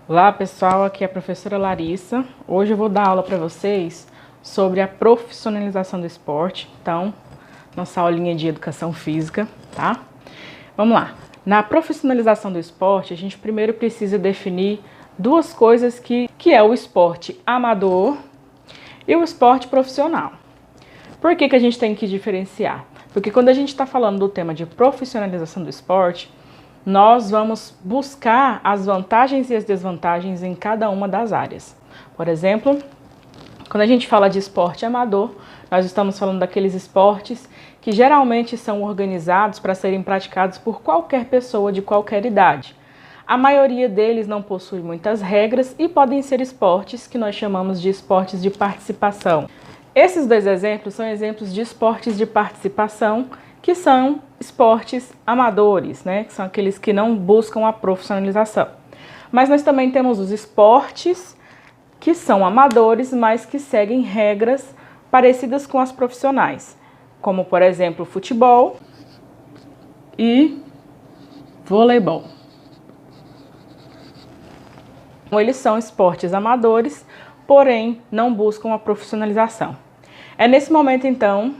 Olá pessoal, aqui é a professora Larissa. Hoje eu vou dar aula para vocês sobre a profissionalização do esporte. Então, nossa aulinha de educação física, tá? Vamos lá. Na profissionalização do esporte, a gente primeiro precisa definir duas coisas que é o esporte amador e o esporte profissional. Por que a gente tem que diferenciar? Porque quando a gente está falando do tema de profissionalização do esporte, nós vamos buscar as vantagens e as desvantagens em cada uma das áreas. Por exemplo, quando a gente fala de esporte amador, nós estamos falando daqueles esportes que geralmente são organizados para serem praticados por qualquer pessoa de qualquer idade. A maioria deles não possui muitas regras e podem ser esportes que nós chamamos de esportes de participação. Esses dois exemplos são exemplos de esportes de participação que são esportes amadores, né? Que são aqueles que não buscam a profissionalização. Mas nós também temos os esportes que são amadores, mas que seguem regras parecidas com as profissionais, como por exemplo futebol e voleibol. Eles são esportes amadores, porém não buscam a profissionalização. É nesse momento então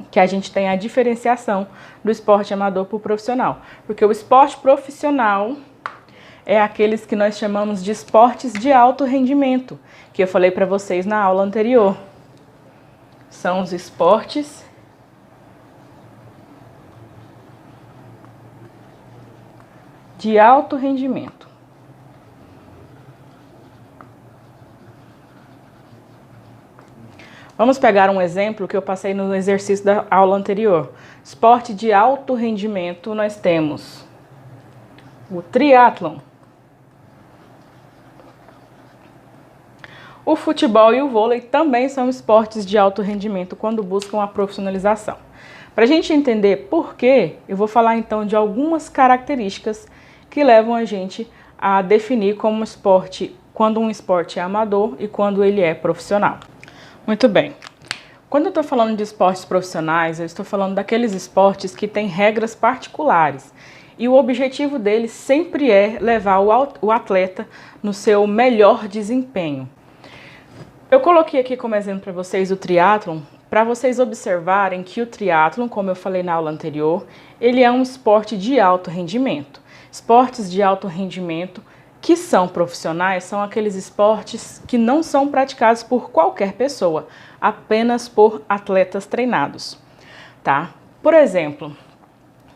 que a gente tem a diferenciação do esporte amador para o profissional. Porque o esporte profissional é aqueles que nós chamamos de esportes de alto rendimento, que eu falei para vocês na aula anterior. São os esportes de alto rendimento. Vamos pegar um exemplo que eu passei no exercício da aula anterior. Esporte de alto rendimento, nós temos o triatlon, o futebol e o vôlei também são esportes de alto rendimento quando buscam a profissionalização. Para a gente entender por quê, eu vou falar então de algumas características que levam a gente a definir como esporte, quando um esporte é amador e quando ele é profissional. Muito bem. Quando eu estou falando de esportes profissionais, eu estou falando daqueles esportes que têm regras particulares. E o objetivo deles sempre é levar o atleta no seu melhor desempenho. Eu coloquei aqui como exemplo para vocês o triatlon, para vocês observarem que o triatlon, como eu falei na aula anterior, ele é um esporte de alto rendimento. Esportes de alto rendimento que são profissionais são aqueles esportes que não são praticados por qualquer pessoa, apenas por atletas treinados, tá? Por exemplo,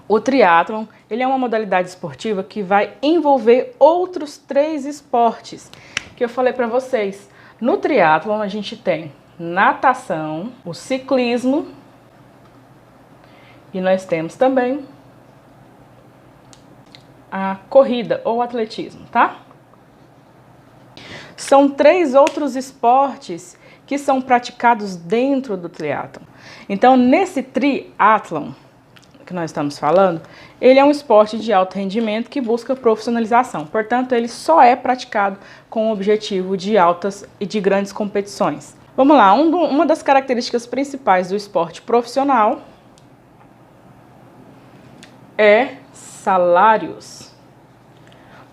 o triatlon, ele é uma modalidade esportiva que vai envolver outros 3 esportes que eu falei para vocês. No triatlon a gente tem natação, o ciclismo e nós temos também a corrida ou atletismo, tá? São 3 outros esportes que são praticados dentro do triatlon. Então, nesse triatlon que nós estamos falando, ele é um esporte de alto rendimento que busca profissionalização. Portanto, ele só é praticado com o objetivo de altas e de grandes competições. Vamos lá, uma das características principais do esporte profissional é salários.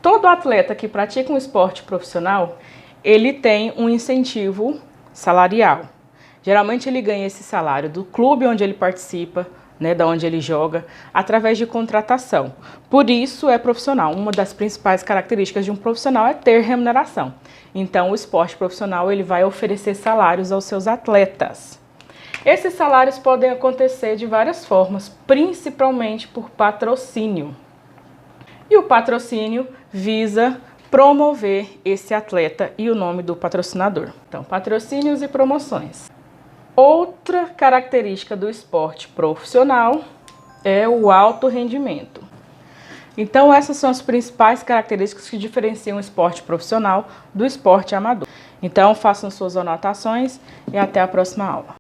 Todo atleta que pratica um esporte profissional, ele tem um incentivo salarial. Geralmente ele ganha esse salário do clube onde ele participa, né, da onde ele joga, através de contratação. Por isso é profissional. Uma das principais características de um profissional é ter remuneração. Então o esporte profissional ele vai oferecer salários aos seus atletas. Esses salários podem acontecer de várias formas, principalmente por patrocínio. E o patrocínio visa promover esse atleta e o nome do patrocinador. Então, patrocínios e promoções. Outra característica do esporte profissional é o alto rendimento. Então, essas são as principais características que diferenciam o esporte profissional do esporte amador. Então, façam suas anotações e até a próxima aula.